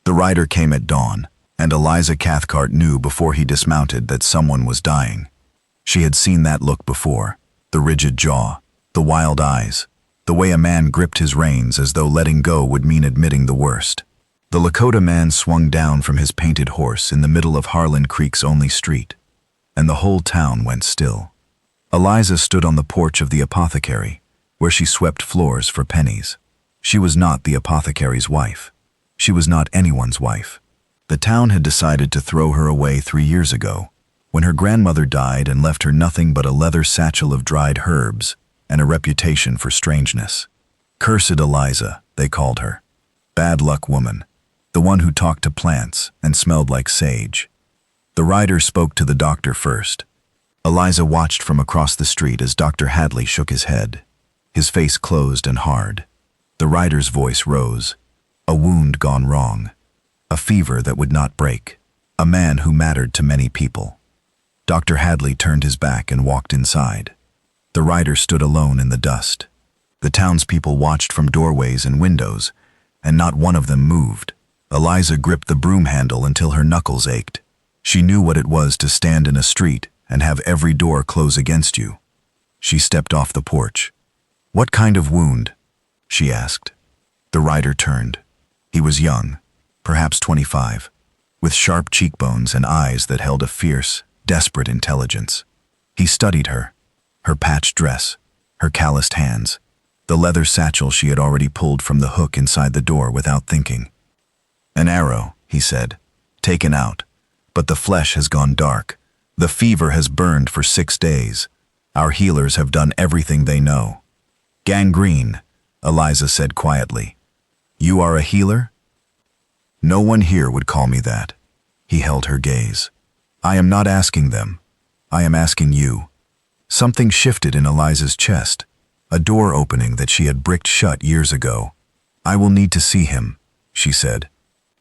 The rider came at dawn, and Eliza Cathcart knew before he dismounted that someone was dying. She had seen that look before, the rigid jaw, the wild eyes, the way a man gripped his reins as though letting go would mean admitting the worst. The Lakota man swung down from his painted horse in the middle of Harlan Creek's only street, and the whole town went still. Eliza stood on the porch of the apothecary, where she swept floors for pennies. She was not the apothecary's wife. She was not anyone's wife. The town had decided to throw her away 3 years ago, when her grandmother died and left her nothing but a leather satchel of dried herbs and a reputation for strangeness. Cursed Eliza, they called her. Bad luck woman, the one who talked to plants and smelled like sage. The rider spoke to the doctor first. Eliza watched from across the street as Dr. Hadley shook his head, his face closed and hard. The rider's voice rose. A wound gone wrong. A fever that would not break. A man who mattered to many people. Dr. Hadley turned his back and walked inside. The rider stood alone in the dust. The townspeople watched from doorways and windows, and not one of them moved. Eliza gripped the broom handle until her knuckles ached. She knew what it was to stand in a street and have every door close against you. She stepped off the porch. "What kind of wound?" she asked. The rider turned. He was young, perhaps 25, with sharp cheekbones and eyes that held a fierce, desperate intelligence. He studied her patched dress, her calloused hands, the leather satchel she had already pulled from the hook inside the door without thinking. "An arrow," he said, "taken out, but the flesh has gone dark. The fever has burned for 6 days. Our healers have done everything they know." "Gangrene," Eliza said quietly. "You are a healer?" "No one here would call me that." He held her gaze. "I am not asking them. I am asking you." Something shifted in Eliza's chest, a door opening that she had bricked shut years ago. "I will need to see him," she said.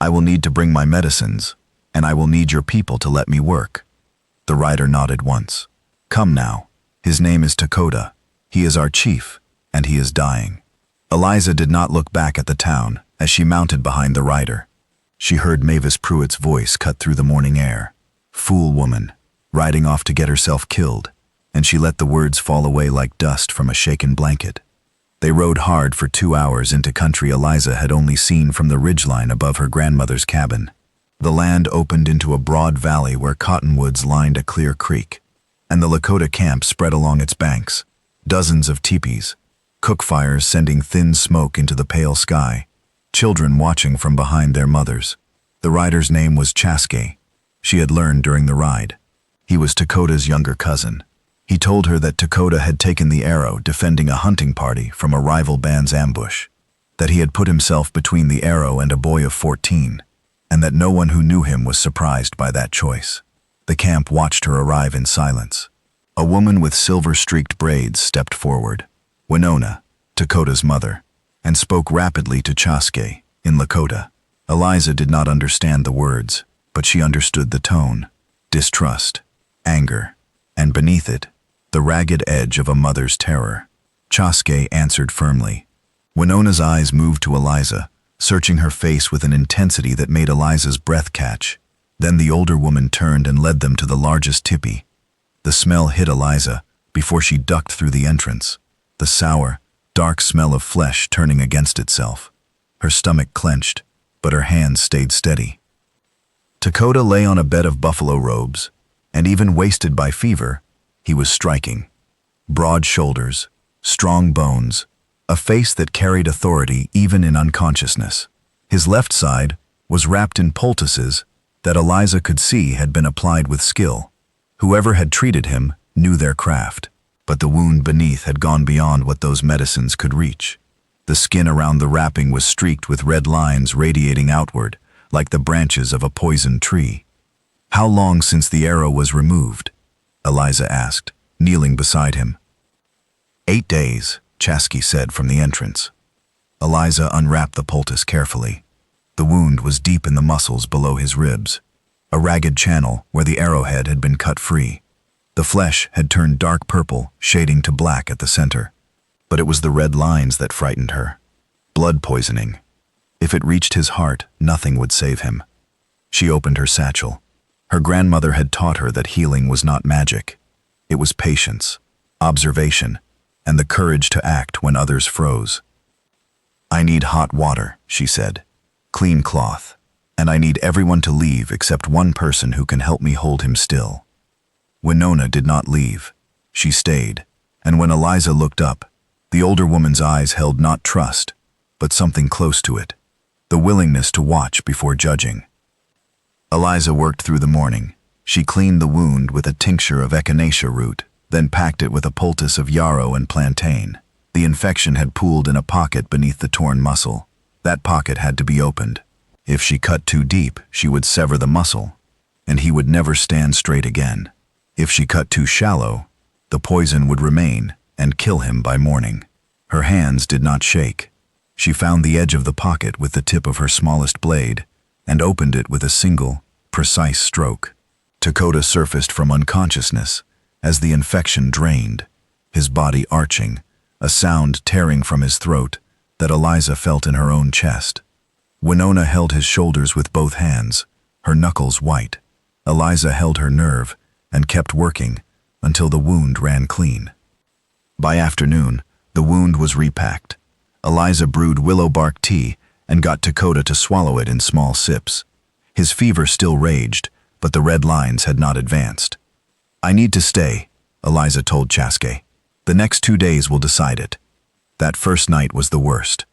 "I will need to bring my medicines, and I will need your people to let me work." The rider nodded once. "Come now. His name is Lakota. He is our chief, and he is dying." Eliza did not look back at the town as she mounted behind the rider. She heard Mavis Pruitt's voice cut through the morning air. "Fool woman, riding off to get herself killed," and she let the words fall away like dust from a shaken blanket. They rode hard for 2 hours into country Eliza had only seen from the ridgeline above her grandmother's cabin. The land opened into a broad valley where cottonwoods lined a clear creek, and the Lakota camp spread along its banks. Dozens of teepees, cook fires sending thin smoke into the pale sky, children watching from behind their mothers. The rider's name was Chaske. She had learned during the ride. He was Lakota's younger cousin. He told her that Lakota had taken the arrow defending a hunting party from a rival band's ambush, that he had put himself between the arrow and a boy of 14, and that no one who knew him was surprised by that choice. The camp watched her arrive in silence. A woman with silver-streaked braids stepped forward, Winona, Lakota's mother, and spoke rapidly to Chaske in Lakota. Eliza did not understand the words, but she understood the tone, distrust, anger, and beneath it, the ragged edge of a mother's terror. Chaske answered firmly. Winona's eyes moved to Eliza, searching her face with an intensity that made Eliza's breath catch. Then the older woman turned and led them to the largest tipi. The smell hit Eliza before she ducked through the entrance, the sour, dark smell of flesh turning against itself. Her stomach clenched, but her hands stayed steady. Lakota lay on a bed of buffalo robes, and even wasted by fever, he was striking. Broad shoulders, strong bones, a face that carried authority even in unconsciousness. His left side was wrapped in poultices that Eliza could see had been applied with skill. Whoever had treated him knew their craft, but the wound beneath had gone beyond what those medicines could reach. The skin around the wrapping was streaked with red lines radiating outward, like the branches of a poisoned tree. "How long since the arrow was removed?" Eliza asked, kneeling beside him. 8 days, Chaske said from the entrance. Eliza unwrapped the poultice carefully. The wound was deep in the muscles below his ribs, a ragged channel where the arrowhead had been cut free. The flesh had turned dark purple, shading to black at the center. But it was the red lines that frightened her. Blood poisoning. If it reached his heart, nothing would save him. She opened her satchel. Her grandmother had taught her that healing was not magic. It was patience, observation, and the courage to act when others froze. "I need hot water," she said, "clean cloth, and I need everyone to leave except one person who can help me hold him still." Winona did not leave. She stayed, and when Eliza looked up, the older woman's eyes held not trust, but something close to it, the willingness to watch before judging. Eliza worked through the morning. She cleaned the wound with a tincture of echinacea root, then packed it with a poultice of yarrow and plantain. The infection had pooled in a pocket beneath the torn muscle. That pocket had to be opened. If she cut too deep, she would sever the muscle, and he would never stand straight again. If she cut too shallow, the poison would remain and kill him by morning. Her hands did not shake. She found the edge of the pocket with the tip of her smallest blade and opened it with a single, precise stroke. Lakota surfaced from unconsciousness as the infection drained, his body arching, a sound tearing from his throat that Eliza felt in her own chest. Winona held his shoulders with both hands, her knuckles white. Eliza held her nerve and kept working until the wound ran clean. By afternoon, the wound was repacked. Eliza brewed willow bark tea and got Lakota to swallow it in small sips. His fever still raged, but the red lines had not advanced. "I need to stay," Eliza told Chaske. "The next 2 days will decide it." That first night was the worst.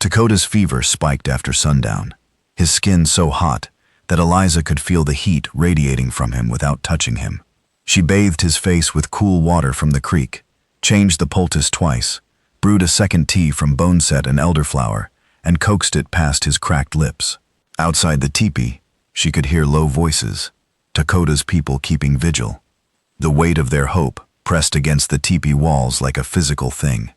Lakota's fever spiked after sundown, his skin so hot that Eliza could feel the heat radiating from him without touching him. She bathed his face with cool water from the creek, changed the poultice twice, brewed a second tea from boneset and elderflower, and coaxed it past his cracked lips. Outside the teepee, she could hear low voices, Lakota's people keeping vigil. The weight of their hope pressed against the teepee walls like a physical thing.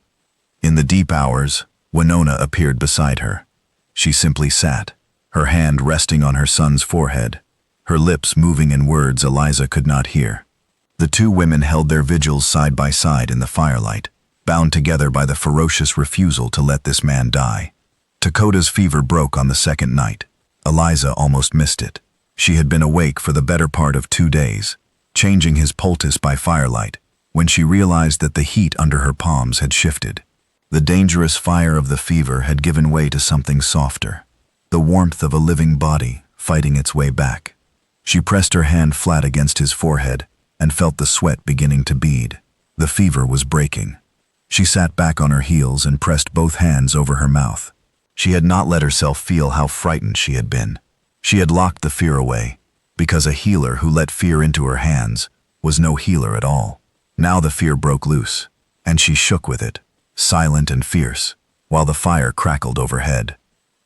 In the deep hours, Winona appeared beside her. She simply sat, her hand resting on her son's forehead, her lips moving in words Eliza could not hear. The two women held their vigils side by side in the firelight, bound together by the ferocious refusal to let this man die. Lakota's fever broke on the second night. Eliza almost missed it. She had been awake for the better part of 2 days, changing his poultice by firelight, when she realized that the heat under her palms had shifted. The dangerous fire of the fever had given way to something softer, the warmth of a living body fighting its way back. She pressed her hand flat against his forehead and felt the sweat beginning to bead. The fever was breaking. She sat back on her heels and pressed both hands over her mouth. She had not let herself feel how frightened she had been. She had locked the fear away, because a healer who let fear into her hands was no healer at all. Now the fear broke loose, and she shook with it, silent and fierce, while the fire crackled overhead.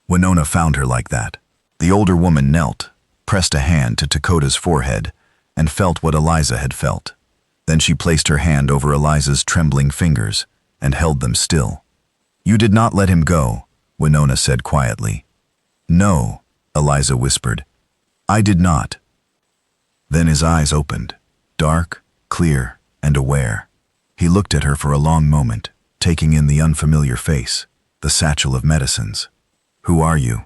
Winona found her like that. The older woman knelt, pressed a hand to Lakota's forehead, and felt what Eliza had felt. Then she placed her hand over Eliza's trembling fingers and held them still. "You did not let him go," Winona said quietly. "No," Eliza whispered. "I did not." Then his eyes opened, dark, clear, and aware. He looked at her for a long moment, taking in the unfamiliar face, the satchel of medicines. "Who are you?"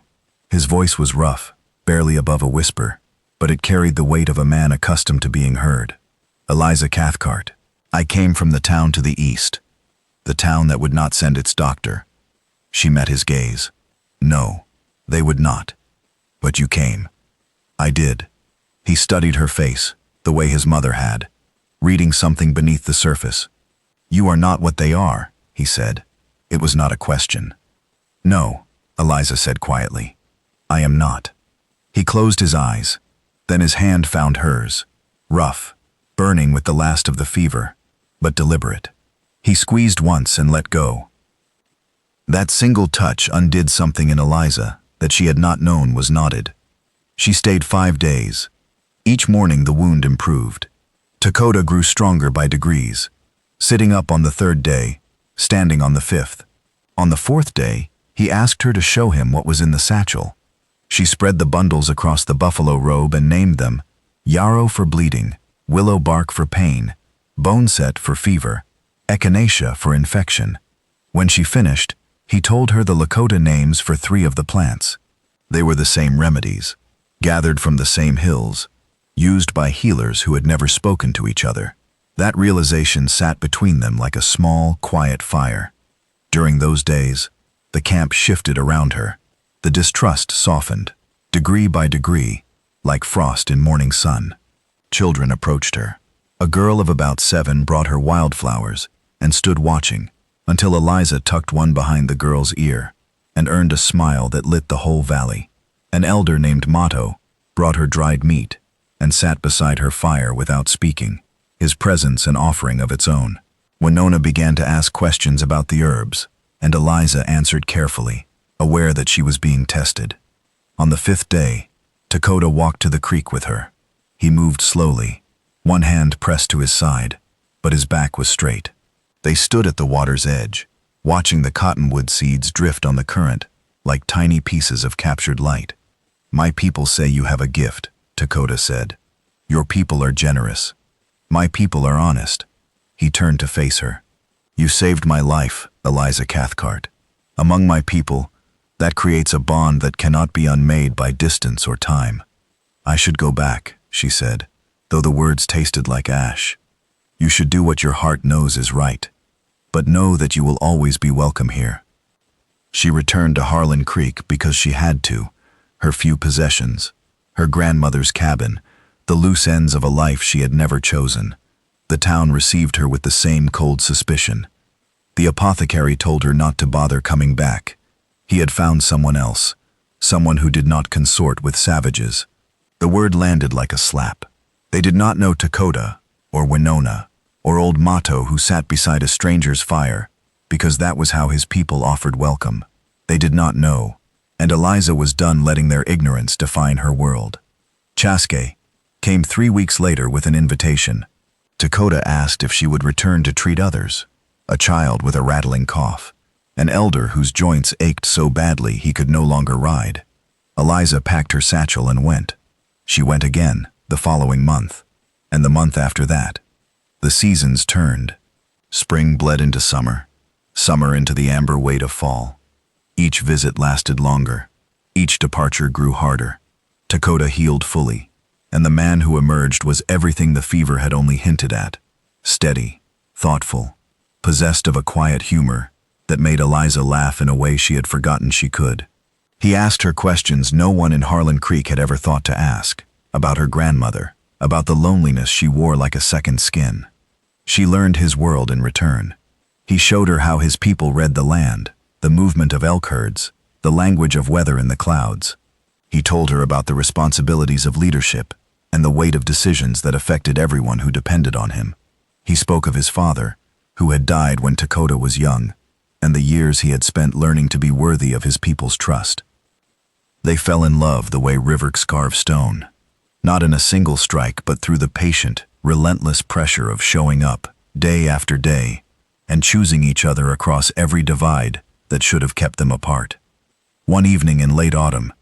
His voice was rough, barely above a whisper, but it carried the weight of a man accustomed to being heard. "Eliza Cathcart. I came from the town to the east, the town that would not send its doctor." She met his gaze. "No, they would not. But you came." "I did." He studied her face, the way his mother had, reading something beneath the surface. "You are not what they are," he said. It was not a question. "No," Eliza said quietly. "I am not." He closed his eyes. Then his hand found hers, rough, burning with the last of the fever, but deliberate. He squeezed once and let go. That single touch undid something in Eliza that she had not known was knotted. She stayed 5 days. Each morning the wound improved. Lakota grew stronger by degrees, sitting up on the 3rd day, standing on the 5th. On the 4th day, he asked her to show him what was in the satchel. She spread the bundles across the buffalo robe and named them: yarrow for bleeding, willow bark for pain, boneset for fever, echinacea for infection. When she finished, He told her the Lakota names for 3 of the plants. They were the same remedies, gathered from the same hills, used by healers who had never spoken to each other. That realization sat between them like a small, quiet fire. During those days, the camp shifted around her. The distrust softened, degree by degree, like frost in morning sun. Children approached her. A girl of about 7 brought her wildflowers and stood watching until Eliza tucked one behind the girl's ear and earned a smile that lit the whole valley. An elder named Mato brought her dried meat and sat beside her fire without speaking, his presence an offering of its own. Winona began to ask questions about the herbs, and Eliza answered carefully, aware that she was being tested. On the 5th day, Lakota walked to the creek with her. He moved slowly, one hand pressed to his side, but his back was straight. They stood at the water's edge, watching the cottonwood seeds drift on the current like tiny pieces of captured light. "My people say you have a gift," Lakota said. "Your people are generous. My people are honest." He turned to face her. "You saved my life, Eliza Cathcart. Among my people, that creates a bond that cannot be unmade by distance or time." "I should go back," she said, though the words tasted like ash. "You should do what your heart knows is right, but know that you will always be welcome here." She returned to Harlan Creek because she had to. Her few possessions, her grandmother's cabin, the loose ends of a life she had never chosen. The town received her with the same cold suspicion. The apothecary told her not to bother coming back. He had found someone else, someone who did not consort with savages. The word landed like a slap. They did not know Lakota, or Winona, or old Mato who sat beside a stranger's fire, because that was how his people offered welcome. They did not know, and Eliza was done letting their ignorance define her world. Chaske came 3 weeks later with an invitation. Lakota asked if she would return to treat others. A child with a rattling cough. An elder whose joints ached so badly he could no longer ride. Eliza packed her satchel and went. She went again, the following month, and the month after that. The seasons turned. Spring bled into summer, summer into the amber weight of fall. Each visit lasted longer. Each departure grew harder. Lakota healed fully, and the man who emerged was everything the fever had only hinted at. Steady, thoughtful, possessed of a quiet humor that made Eliza laugh in a way she had forgotten she could. He asked her questions no one in Harlan Creek had ever thought to ask, about her grandmother, about the loneliness she wore like a second skin. She learned his world in return. He showed her how his people read the land, the movement of elk herds, the language of weather in the clouds. He told her about the responsibilities of leadership and the weight of decisions that affected everyone who depended on him. He spoke of his father, who had died when Lakota was young, and the years he had spent learning to be worthy of his people's trust. They fell in love the way rivers carve stone, not in a single strike but through the patient, relentless pressure of showing up, day after day, and choosing each other across every divide that should have kept them apart. One evening in late autumn,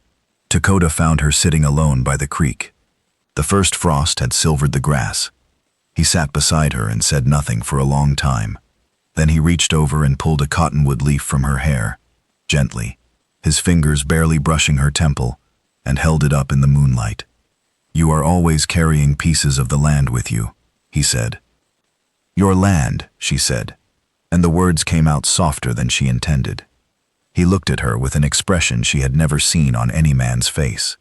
Lakota found her sitting alone by the creek. The first frost had silvered the grass. He sat beside her and said nothing for a long time. Then he reached over and pulled a cottonwood leaf from her hair, gently, his fingers barely brushing her temple, and held it up in the moonlight. "You are always carrying pieces of the land with you," he said. "Your land," she said, and the words came out softer than she intended. He looked at her with an expression she had never seen on any man's face.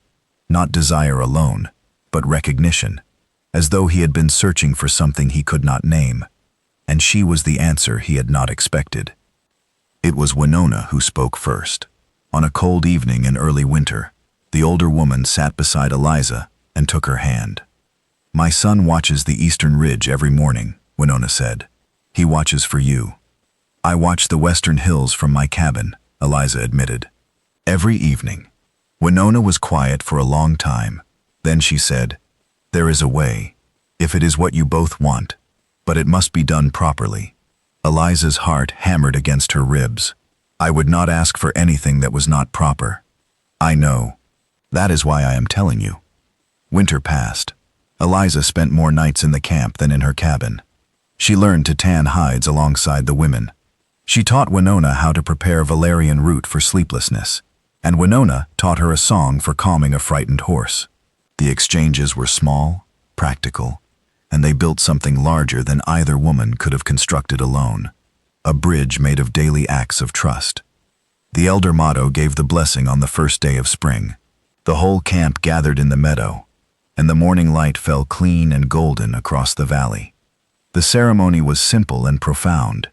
Not desire alone, but recognition, as though he had been searching for something he could not name, and she was the answer he had not expected. It was Winona who spoke first. On a cold evening in early winter, the older woman sat beside Eliza and took her hand. "My son watches the eastern ridge every morning," Winona said. "He watches for you." "I watch the western hills from my cabin," Eliza admitted. "Every evening." Winona was quiet for a long time. Then she said, "There is a way, if it is what you both want, but it must be done properly." Eliza's heart hammered against her ribs. "I would not ask for anything that was not proper." "I know. That is why I am telling you." Winter passed. Eliza spent more nights in the camp than in her cabin. She learned to tan hides alongside the women. She taught Winona how to prepare valerian root for sleeplessness, and Winona taught her a song for calming a frightened horse. The exchanges were small, practical, and they built something larger than either woman could have constructed alone. A bridge made of daily acts of trust. The elder Mato gave the blessing on the first day of spring. The whole camp gathered in the meadow, and the morning light fell clean and golden across the valley. The ceremony was simple and profound.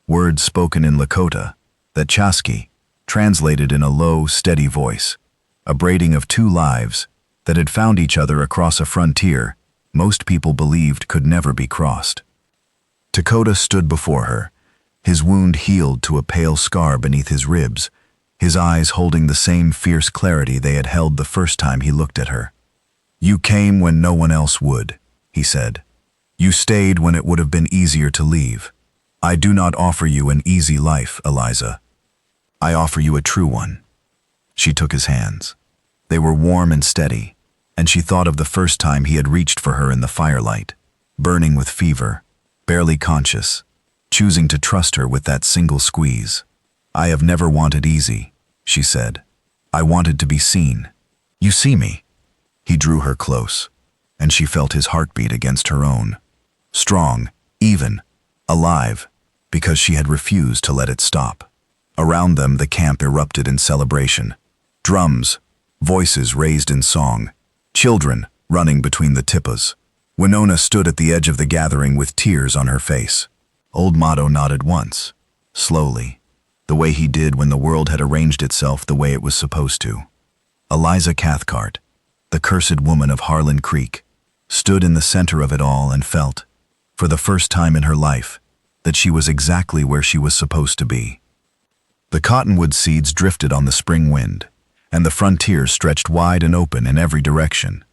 Words spoken in Lakota, that Chaski, translated in a low, steady voice, a braiding of two lives that had found each other across a frontier most people believed could never be crossed. Lakota stood before her, his wound healed to a pale scar beneath his ribs, his eyes holding the same fierce clarity they had held the first time he looked at her. "You came when no one else would," he said. "You stayed when it would have been easier to leave. I do not offer you an easy life, Eliza. I offer you a true one." She took his hands. They were warm and steady, and she thought of the first time he had reached for her in the firelight, burning with fever, barely conscious, choosing to trust her with that single squeeze. "I have never wanted easy," she said. "I wanted to be seen. You see me." He drew her close, and she felt his heartbeat against her own. Strong, even, alive, because she had refused to let it stop. Around them, the camp erupted in celebration. Drums, voices raised in song, children running between the tippas. Winona stood at the edge of the gathering with tears on her face. Old Mato nodded once, slowly, the way he did when the world had arranged itself the way it was supposed to. Eliza Cathcart, the cursed woman of Harlan Creek, stood in the center of it all and felt, for the first time in her life, that she was exactly where she was supposed to be. The cottonwood seeds drifted on the spring wind, and the frontier stretched wide and open in every direction,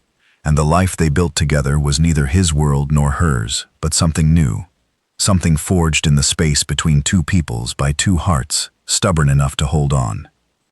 and the life they built together was neither his world nor hers, but something new, something forged in the space between two peoples by two hearts, stubborn enough to hold on.